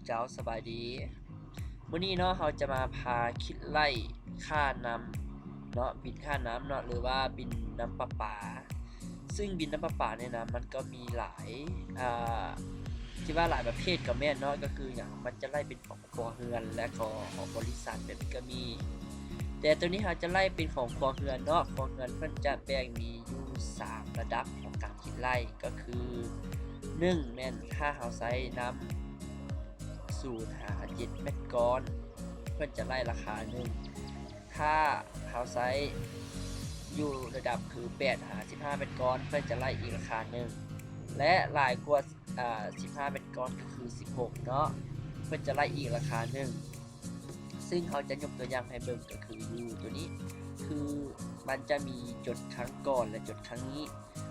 เจ้าสบายดีมื้อนี้เนาะเราจะมาพาคิดไล่ค่าน้ำเนาะบินค่าน้ำเนาะหรือว่าบินน้ำประปาซึ่งบินน้ำประปาเนี่ยนะมันก็มีหลายอ่าที่ว่าหลายประเภทก็แม่นเนาะก็คืออย่างมันจะไล่เป็นของครัวเรือนและก็ของบริษัทแบบนี้ก็มีแต่ตัวนี้เราจะไล่เป็นของครัวเรือนเนาะครัวเรือนเพิ่นจะแบ่งมีอยู่3ระดับของการคิดไล่ก็คือ1แม่นถ้าเราใช้น้ำ0.7 เม็ดก้อนเพื่อนจะไล่ราคาหนึ่งถ้าเขาไซส์อยู่ระดับคือ8-15 เม็ดก้อนเพื่อนจะไล่อีกราคาหนึ่งและหลายกว่า15 เม็ดก้อนก็คือ16เนาะเพื่อนจะไล่อีกราคาหนึ่งซึ่งเขาจะยกตัวอย่างให้เบิ่งก็คืออยู่ตัวนี้คือมันจะมีจดครั้งก่อนและจดครั้งนี้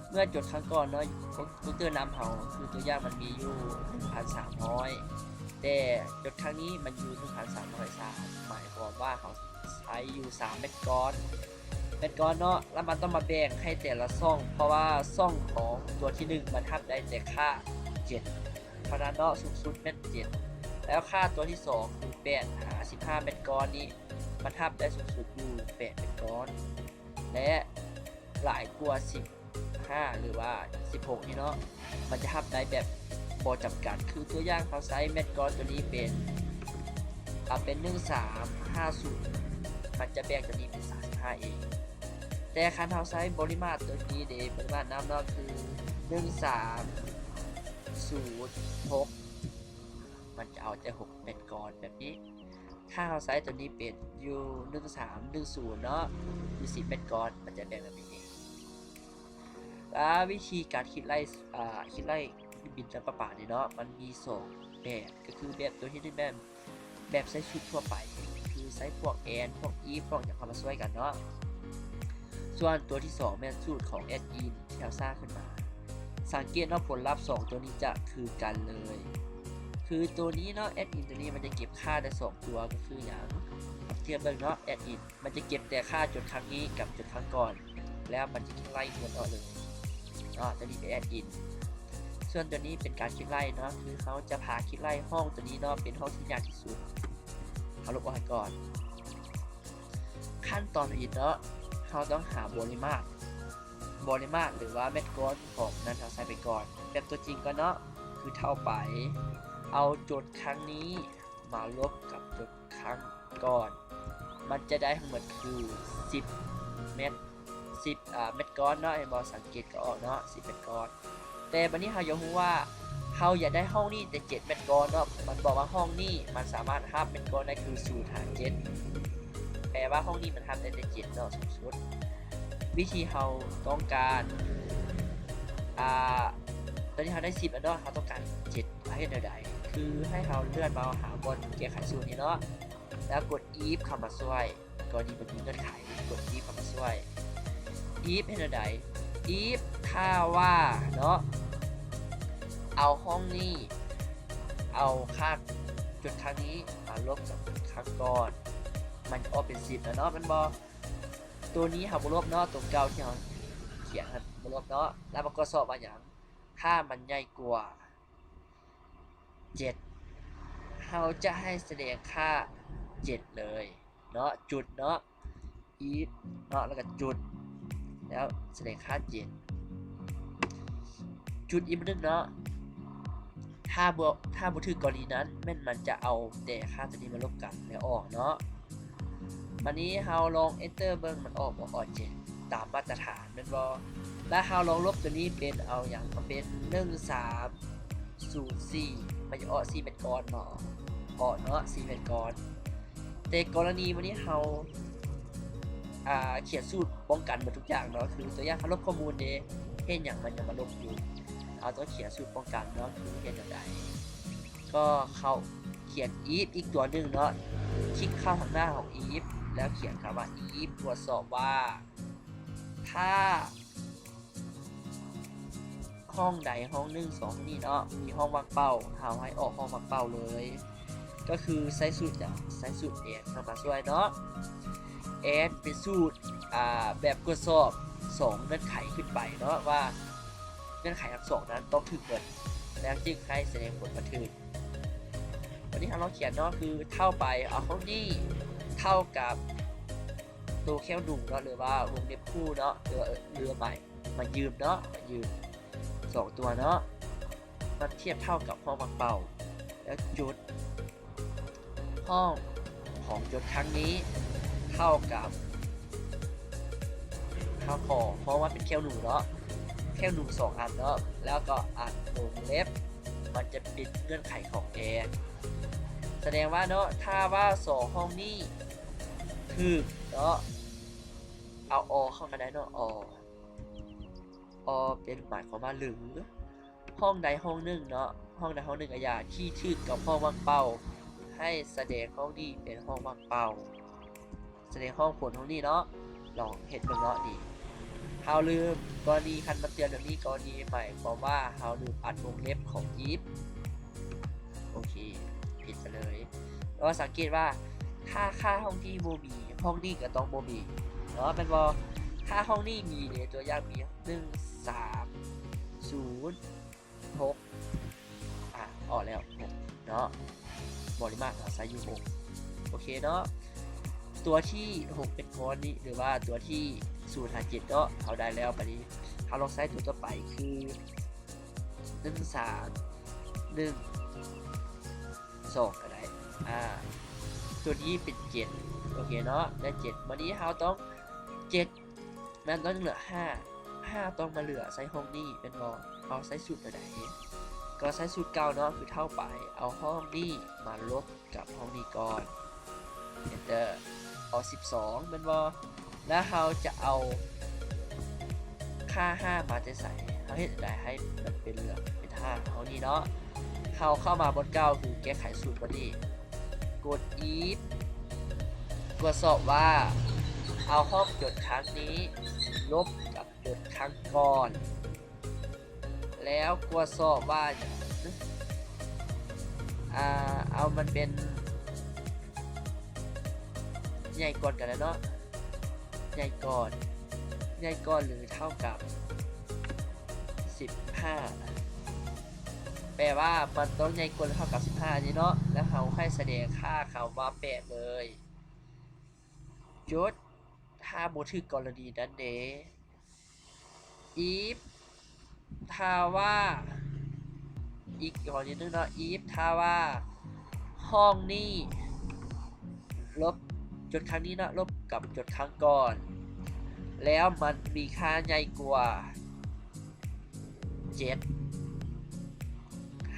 เมื่อจดครั้งก่อนเนาะคูเตอร์น้ำเขาคือตัวอย่างมันมีอยู่ 1,300 แต่จดครั้งนี้มันอยู่ 1,303 หมายความว่าเขาใช้อยู่3 เม็ดก้อนเนาะแล้วมันต้องมาแบ่งให้แต่ละซ่องเพราะว่าซ่องของตัวที่1มันทับได้แต่ค่า7เพราะนั้นเนาะสูงสุดเม็ด7แล้วค่าตัวที่2คือ8-15 เม็ดก้อนนี้มันทับได้สูงสุดอยู่8 เม็ดก้อนและหลายกว่า15หรือว่า16นี่เนาะมันจะทับได้แบบบอจำกัดคือตัวอย่างเขาไซส์เม็ดก้อนตัวนี้เป็น1350มันจะแบ่งตัวนี้เป็น35เองแต่คันเขาไซส์ปริมาตรตัวนี้เดปริมาตรน้ำเนาะคือ1306มันจะเอาแต่6เม็ดก้อนแบบนี้ถ้าเขาไซส์ตัวนี้เป็นอยู่1310เนาะอยู่10 เม็ดก้อนมันจะแบ่งแบบนี้แล้ววิธีการคิดไล่บินน้ำประปาเนี่ยเนาะมันมี2แบบก็คือแบบตัวที่1แบบใช้ชุดทั่วไปคือใช้พวกแอนพวกอีฟพวกอย่างเข้ามาช่วยกันเนาะส่วนตัวที่2แม่นสูตรของแอดอินที่เราสร้างขึ้นมาสังเกตว่าผลลัพธ์2ตัวนี้จะคือกันเลยคือตัวนี้เนาะแอดอินตัวนี้มันจะเก็บค่าได้2ตัวก็คืออย่างเทียบเบิ่งเนาะแอดอินมันจะเก็บแต่ค่าจดครั้งนี้กับจดครั้งก่อนแล้วมันจะไล่เงินออกเลยเนาะตัวนี้เป็นแอดอินส่วนตัวนี้เป็นการคิดไล่เนาะคือเขาจะพาคิดไล่ห้องตัวนี้เนาะเป็นห้องที่ยากที่สุดเขาลบออกก่อนขั้นตอนอื่นเนาะเขาต้องหาปริมาตรหรือว่าเม็ดก้อนของนั้นเราใส่ไปก่อนแบบตัวจริงก็เนาะคือเท่าไปเอาโจทย์ครั้งนี้มาลบกับโจทย์ครั้งก่อนมันจะได้ทั้งหมดคือ10 เม็ดเม็ดก้อนเนาะให้บอสังเกตก็ออกเนาะ10 เม็ดก้อนแต่บัดนี้เราอยากรู้ว่าเราอยากได้ห้องนี้แต่7 เม็ดก้อนเนาะมันบอกว่าห้องนี้มันสามารถทับเม็ดก้อนได้คือ0-7แปลว่าห้องนี้มันทับได้แต่7เนาะสูงสุดวิธีเราต้องการตอนนี้เราได้10แล้วเนาะเราต้องการ7ให้ใดๆคือให้เราเลื่อนมาหาบนแก้ไขสูตรนี้เนาะแล้วกด if เข้ามาช่วยกรณีมันมีเงื่อนไขกด if เข้ามาช่วย if ให้ใดๆ if ถ้าว่าเนาะเอาห้องนี้เอาค่าจุดครั้งนี้มาลบกับครั้งก่อนมันออกเป็น10แล้วเนาะมันบอตัวนี้หาบลบเนาะตัวเก่าที่เราเขียนครับบลบเนาะแล้วมันก็สอบมาอย่างถ้ามันใหญ่กว่า7เราจะให้แสดงค่า7เลยเนาะจุดเนาะ if เนาะแล้วก็จุดแล้วแสดงค่า7จุดอีกนึงเนาะถ้าบ่ถือกรณีนั้นมันจะเอาแต่ค่าตัวนี้มาลบกันแล้วออกเนาะวันนี้เราลอง enter เบิ่งมันออกบ่ออก7ตามมาตรฐานแม่นบ่แล้วเราลองลบตัวนี้เป็นเอาอย่างมาเป็น1304มันจะออก4 เม็ดก้อนเนาะออกเนาะ4 เม็ดก้อนแต่กรณีวันนี้เราเขียนสูตรป้องกันหมดทุกอย่างเนาะคือตัวอย่างเขาลบข้อมูลเด้เห็นอย่างมันยังมาลบอยู่เราต้องเขียนสูตรป้องกันเนาะคือเขียนอย่างไรก็เขาเขียน if อีกตัวหนึ่งเนาะคลิกเข้าทางหน้าของ if แล้วเขียนคำว่า if ตรวจสอบว่าถ้าห้องใดห้อง1 2นี่เนาะมีห้องว่างเป้าเราให้ออกห้องว่างเป้าเลยก็คือใช้สูตรแอนเข้ามาช่วยเนาะแอนเป็นสูตรแบบทดสอบ2เงื่อนไขขึ้นไปเนาะว่าเงื่อนไขทั้ง2นั้นต้องถึงหมดแล้วจึงให้แสดงผลมาถึง วันนี้เราเขียนเนาะคือเท่าไปเอาห้องนี้เท่ากับตัวแค่หนูเนาะหรือว่าวงเล็บคู่เนาะเรือใหม่มายืมเนาะมายืม2ตัวเนาะมาเทียบเท่ากับห้องวางเป่าแล้วจุดห้องของจุดครั้งนี้เท่ากับข้าวของเพราะว่าเป็นแค่หนูเนาะแค่หนู2 อันเนาะแล้วก็อัดวงเล็บมันจะเป็นเงื่อนไขของแกแสดงว่าเนาะถ้าว่า2ห้องนี้คือเนาะเอาเข้ากันได้เนาะเป็นหมายความว่าหรือห้องใดห้องหนึ่งเนาะห้องใดห้องหนึ่งอย่าที่ทึกกับห้องว่างเป้าให้แสดงห้องนี้เป็นห้องว่างเป้าแสดงห้องผลห้องนี้เนาะลองเห็นเนาะดีเฮาลืมกรณีคันมาเตือนแบบนี้กรณีใหม่ความว่าเฮาลืมอัดวงเล็บของยิปโอเคผิดไปเลยเราสังเกตว่าถ้าค่าห้องที่โมมีห้องนี้ก็ต้องโมมีเนาะเป็นว่าถ้าห้องนี้มีเนี่ยตัวอย่างมี1 3 0 6ออกแล้ว6เนาะบริมาตรเราใช้อยู่6โอเคเนาะตัวที่6เป็นก้อนนี้หรือว่าตัวที่057เนาะเขาได้แล้วไปนี้เขาลองใช้ตัวต่อไปคือ1 3 1 2ก็ได้ตัวนี้เป็น7โอเคเนาะได้7วันนี้เราต้อง7มันต้องเหลือ5ต้องมาเหลือใช้ห้องนี้เป็นบอเอาใช้สูตรตัวไหนก็ใช้สูตรเก่าเนาะคือเท่าไปเอาห้องนี้มาลบกับห้องนี้ก่อน enter เอา12เป็นบอแล้วเราจะเอาค่า5มาจะใส่เราให้ได้ให้มันเป็นเหลือเป็น5เอานี้เนาะเราเข้ามาบน9คือแก้ไขสูตรพอดีกด if ตรวจสอบว่าเอาห้องจดครั้งนี้ลบกับจดครั้งก่อนแล้วตรวจสอบว่าเอามันเป็นใหญ่ก่อนกันแล้วเนาะใหญ่ก่อนหรือเท่ากับ15แปลว่ามันต้องใหญ่กว่าหรือเท่ากับ15นี่เนาะแล้วเขาให้แสดงค่าเขาว่า8เลยจุดถ้าบ่ถือกรณีนั้นเด้ if ถ้าว่าอีกกรณีนึงเนาะ if ถ้าว่าห้องนี้ลบจดครั้งนี้เนาะลบกับจดครั้งก่อนแล้วมันมีค่าใหญ่กว่า7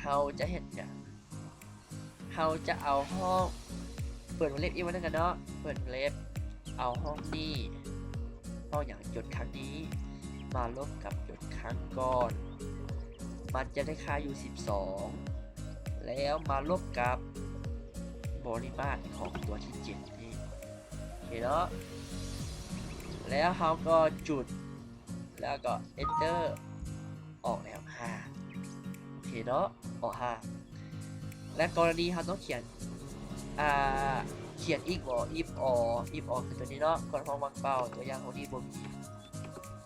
เราจะเห็นอย่างเราจะเอาห้องเปิดวงเล็บอีกวันนึงกันเนาะเปิดวงเล็บเอาห้องนี้ห้องอย่างจดครั้งนี้มาลบกับจดครั้งก่อนมันจะได้ค่าอยู่12แล้วมาลบกับบริมาตรของตัวที่7นี่โอเคเนาะแล้วเขาก็จุดแล้วก็ enter ออกแล้ว5โอเคเนาะออก5และกรณีเขาต้องเขียนอีกบ่ if or คือตัวนี้เนาะก่อนห้องวางเป้าตัวอย่างของที่บ่มี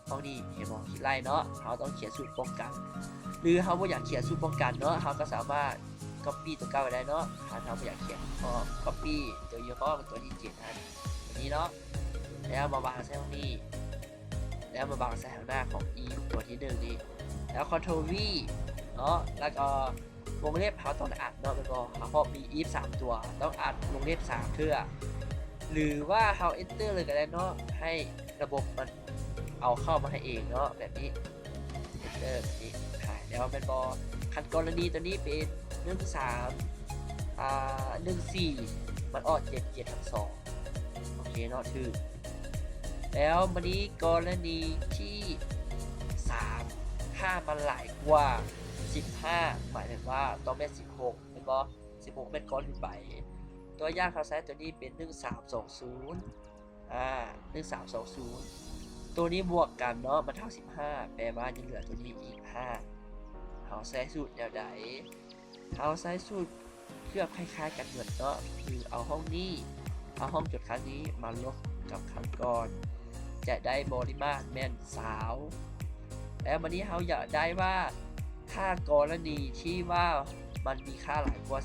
ห้องนี้เห็นบ่คิดไล่เนาะเขาต้องเขียนสูตรป้องกันหรือเขาบ่อยากเขียนสูตรป้องกันเนาะเขาก็สามารถ copy ตัวเก่าไปได้เนาะถ้าเขาบ่อยากเขียนก็ copy ตัวยี่ห้อตัวที่7อันนี้เนาะแล้วมาวางใส่ห้องนี้แล้วมาวางใส่ข้างหน้าของ e ตัวที่1นี่แล้ว Ctrl V เนาะแล้วก็วงเล็บเขาต้องอัดเนาะเป็นบอเพราะมี if 3ตัวต้องอัดวงเล็บ3เทื่อหรือว่าเขา enter เลยก็ได้เนาะให้ระบบมันเอาเข้ามาให้เองเนาะแบบนี้ enter แบบนี้แล้วเป็นบอคันกรณีตัวนี้เป็น14มันออก7ทั้ง2โอเคเนาะถือแล้ววันนี้กรณีที่3ถ้ามันหลายกว่า15หมายถึงว่าต้องเป็น16เป็นบอ16เป็นก้อนขึ้นไปตัวอย่างเขาใช้ตัวนี้เป็น1320 1320ตัวนี้บวกกันเนาะมันเท่า15แปลว่ายังเหลือตัวนี้อีก5เขาใช้สูตรแนวใดเขาใช้สูตรเพื่อคล้ายๆกันเหมือนเนาะคือเอาห้องนี้เอาห้องจดครั้งนี้มาลบกับครั้งก่อนจะได้บริมาตรแม่นสาวแล้ววันนี้เขาอยากได้ว่าถ้ากรณีที่ว่ามันมีค่าหลายกว่า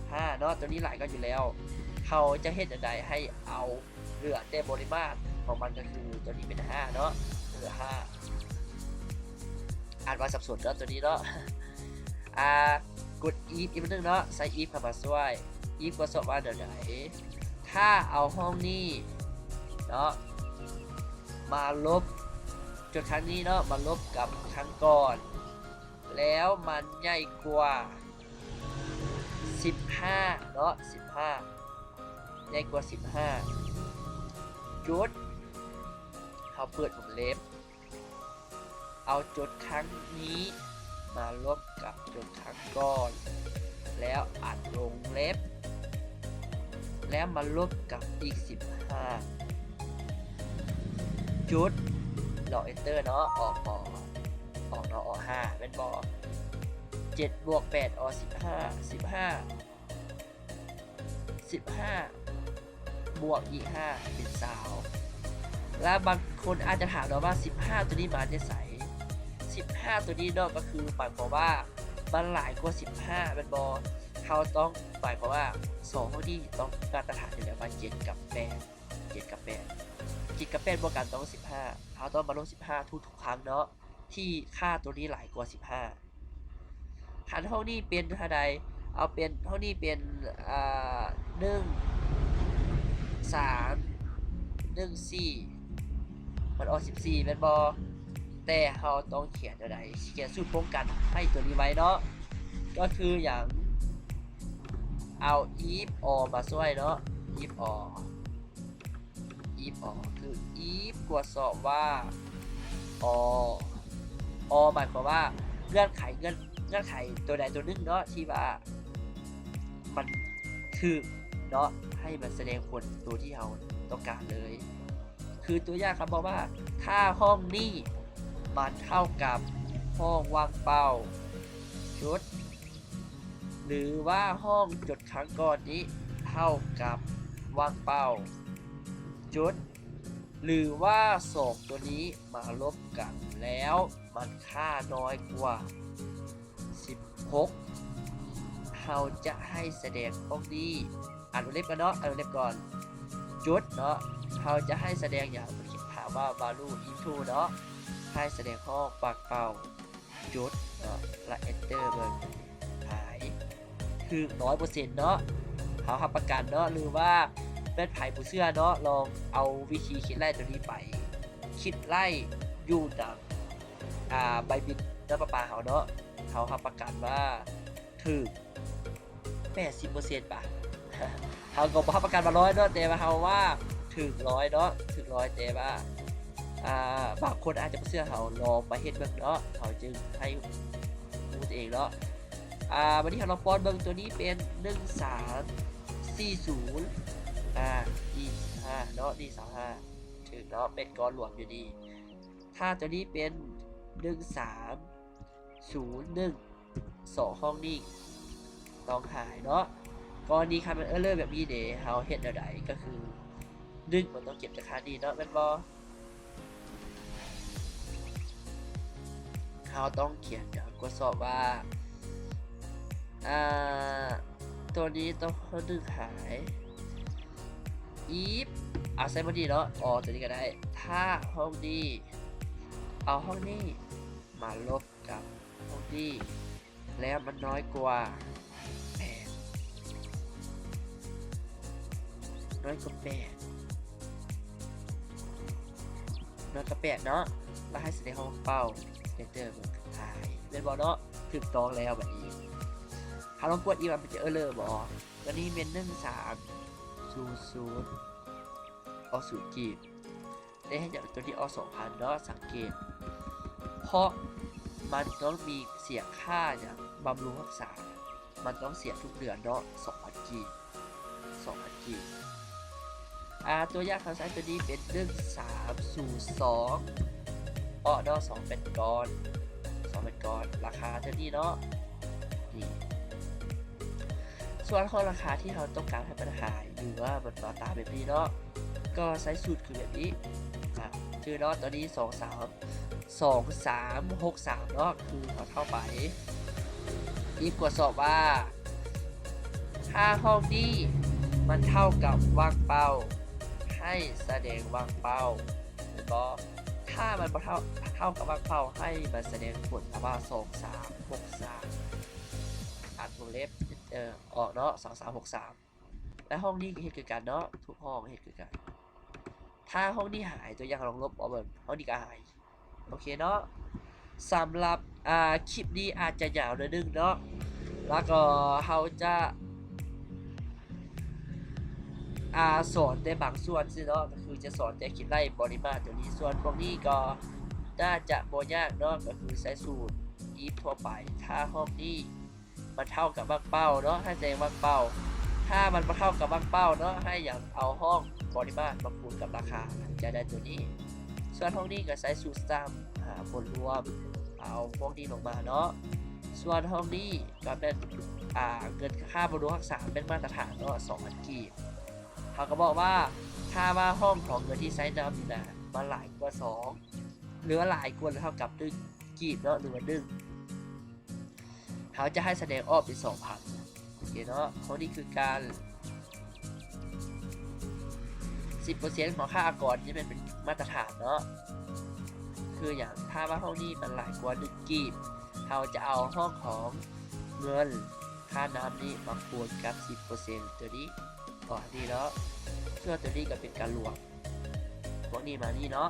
15เนาะตัวนี้หลายก็อยู่แล้วเขาจะเฮ็ดจังไดให้เอาเหลือแต่ปริมาตรของมันก็คือตัวนี้เป็น5เนาะเหลือ5อ่านว่าสับสนเนาะตัวนี้เนาะกด if อีกนึงเนาะใส่ if เข้ามาช่วย if ก็สอบว่าเดี๋ยวไหนถ้าเอาห้องนี้เนาะมาลบจุดครั้งนี้เนาะมาลบกับครั้งก่อนแล้วมันใหญ่กว่า15เนาะ15ใหญ่กว่า15จุดเขาเปิดวงเล็บเอาจุดครั้งนี้มาลบกับจุดครั้งก่อนแล้วอัดวงเล็บแล้วมาลบกับอีก15จุดรอ enter เนาะออกเนาะออก5เป็นบอ7บวก8ออก15บวกอีก5เป็น20แล้วบางคนอาจจะถามเราว่า15ตัวนี้มาจะใส่15ตัวนี้เนาะก็คือหมายความว่ามันหลายกว่า15เป็นบอเขาต้องหมายความว่า2ตัวนี้ต้องมาตรฐานอยู่แล้วว่า7กับ8บวกกันต้อง15เขาต้องมาลบ15ทุกครั้งเนาะที่ค่าตัวนี้หลายกว่า15หันห้องนี้เป็นเท่าใดเอาเป็นห้องนี้เป็น1 3 1 4มันออก14เป็นบอแต่เราต้องเขียนอะไรเขียนสูตรป้องกันให้ตัวนี้ไว้เนาะก็คืออย่างเอา if or มาช่วยเนาะ if or คือ if ตรวจสอบว่า or หมายความว่าเงื่อนไขตัวใดตัวหนึ่งเนาะที่ว่ามันคือเนาะให้มันแสดงผลตัวที่เราต้องการเลยคือตัวอย่างครับบอกว่าถ้าห้องนี้มันเท่ากับห้องวางเป้าจุดหรือว่าห้องจุดครั้งก่อนนี้เท่ากับวางเป้าจุดหรือว่า2ตัวนี้มาลบกันแล้วมันค่าน้อยกว่า16เราจะให้แสดงห้องนี้อ่านวงเล็บกันเนาะอ่านวงเล็บก่อนจุดเนาะเราจะให้แสดงอย่างถามว่า value into เนาะให้แสดงห้องปากเป่าจุดเนาะและ enter เบิ่งหายคือ 100% เนาะเขารับประกันเนาะหรือว่าเป็นไผ่ผู้เสื้อเนาะลองเอาวิธีคิดไล่ตัวนี้ไปคิดไล่อยู่ดังใบบินน้ำประปาเขาเนาะเขารับประกันว่าถึง 80% ป่ะ เขาก็รับประกันมา100เนาะแต่ว่าเขาว่าถึง100เนาะถึง100แต่ว่าบางคนอาจจะเสื้อเขาลองไปเฮ็ดเบิ่งเนาะเขาจึงให้พูดเองเนาะวันนี้เราลองป้อนเบิ่งตัวนี้เป็น1340ดี5เนาะดี35ถึงเนาะเป็นก้อนรวมอยู่ดีถ้าตัวนี้เป็น1301 2ห้องนี้ต้องหายเนาะกรณีคันมันเลอร์แบบนี้เด้เฮาเฮ็ดใดก็คือ1มันต้องเก็บราคาดีเนาะแม่นบ่เขาต้องเขียนอย่างทดสอบว่าตัวนี้ต้องดึงหาย if เอาใส่บอดี้เนาะตัวนี้ก็ได้ถ้าห้องนี้เอาห้องนี้มาลบกับห้องนี้แล้วมันน้อยกว่า8น้อยกว่า8เนาะแล้วให้แสดงห้องเป้าเตอร์มันหายเป็นบอลเนาะถึงต้องแล้วแบบนี้ถ้าลองกดอีกมันจะเลอร์บอตัวนี้เป็น1300ออ0กีบได้ให้จากตัวที่อ2,000เนาะสังเกตเพราะมันต้องมีเสียค่าอย่างบำรุงรักษามันต้องเสียทุกเดือนเนาะ2,000กีบตัวอย่างเขาใช้ตัวนี้เป็น1302เนาะ2เป็นก้อนราคาเท่านี้เนาะนี่ส่วนของราคาที่เราต้องการให้มันหายหรือว่ามันมาตามแบบนี้เนาะก็ใช้สูตรคือแบบนี้คือเนาะตัวนี้2363เนาะคือเขาเข้าไปอีกตรวจสอบว่าถ้า ห้องนี้มันเท่ากับว่างเป้าให้แสดงว่างเป้าหรือก็ถ้ามันบ่เท่ากับว่างเป้าให้มันแสดงผลว่า2 3 6 3อ่านวงเล็บออกเนาะ2 3 6 3และห้องนี้ก็เฮ็ดคือกันเนาะทุกห้องเฮ็ดคือกันถ้าห้องนี้หายตัวอย่างลองลบออกเบิ่งห้องนี้ก็หายโอเคเนาะสำหรับคลิปนี้อาจจะยาวหน่อยนึงเนาะแล้วก็เราจะสอนในบางส่วนสิเนาะก็คือจะสอนแต่คิดไล่ปริมาตรตัวนี้ส่วนพวกนี้ก็น่าจะบ่ยากเนาะก็คือใช้สูตรifทั่วไปถ้าห้องนี้มันเท่ากับว่างเป้าเนาะให้แสดงว่างเป้าถ้ามันบ่เท่ากับว่างเป้าเนาะให้อย่างเอาห้องปริมาตรมาคูณกับราคาจะได้ตัวนี้ส่วนห้องนี้ก็ใช้สูตรซ้ำหาผลรวมเอาพวกนี้ลงมาเนาะส่วนห้องนี้ก็เป็นเงินค่าบรรลุทักษะเป็นมาตรฐานเนาะ2,000 กีบเขาก็บอกว่าถ้าว่าห้องของเงินที่ใช้นำนะมันหลายกว่า2หรือว่าหลายกว่าหรือเท่ากับ1 กีบเนาะหรือว่า1เขาจะให้แสดงออกเป็น 2,000 โอเคเนาะห้องนี้คือการ 10% ของค่าอากรที่เป็นมาตรฐานเนาะคืออย่างถ้าว่าห้องนี้มันหลายกว่า1 กีบเราจะเอาห้องของเงินค่าน้ำนี้มาคูณกับ 10% ตัวนี้ก่อนนี้เนาะส่วนตัวนี้ก็เป็นการรวมพวกนี้มานี่เนาะ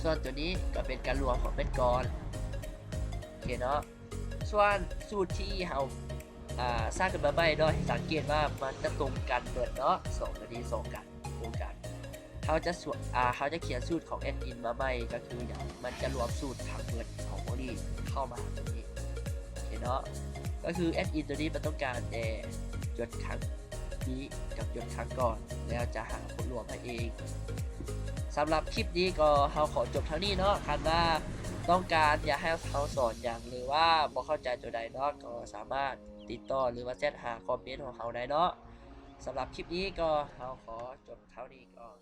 ส่วนตัวนี้ก็เป็นการรวมของเป็นก้อนโอเคเนาะส่วนสูตรที่เราสร้างกันมาใหม่เนาะสังเกตว่ามันจะตรงกันเบิดเนาะ2ตัวนี้2กันตรงกันเขาจะเขียนสูตรของ add in มาใหม่ก็คืออย่างมันจะรวมสูตรทั้งหมดของพวกนี้เข้ามาตรงนี้โอเคเนาะก็คือ add in ตัวนี้มันต้องการแต่จดครั้งนี้กับยศครั้งก่อนแล้วจะหาผลรวมให้เองสำหรับคลิปนี้ก็เราขอจบเท่านี้เนาะคันว่าต้องการอยากให้เขาสอนอย่างหรือว่าบ่เข้าใจตัวใดเนาะก็สามารถติดต่อหรือว่าแชทหาคอมเมนต์ของเขาได้เนาะสำหรับคลิปนี้ก็เราขอจบเท่านี้ก่อน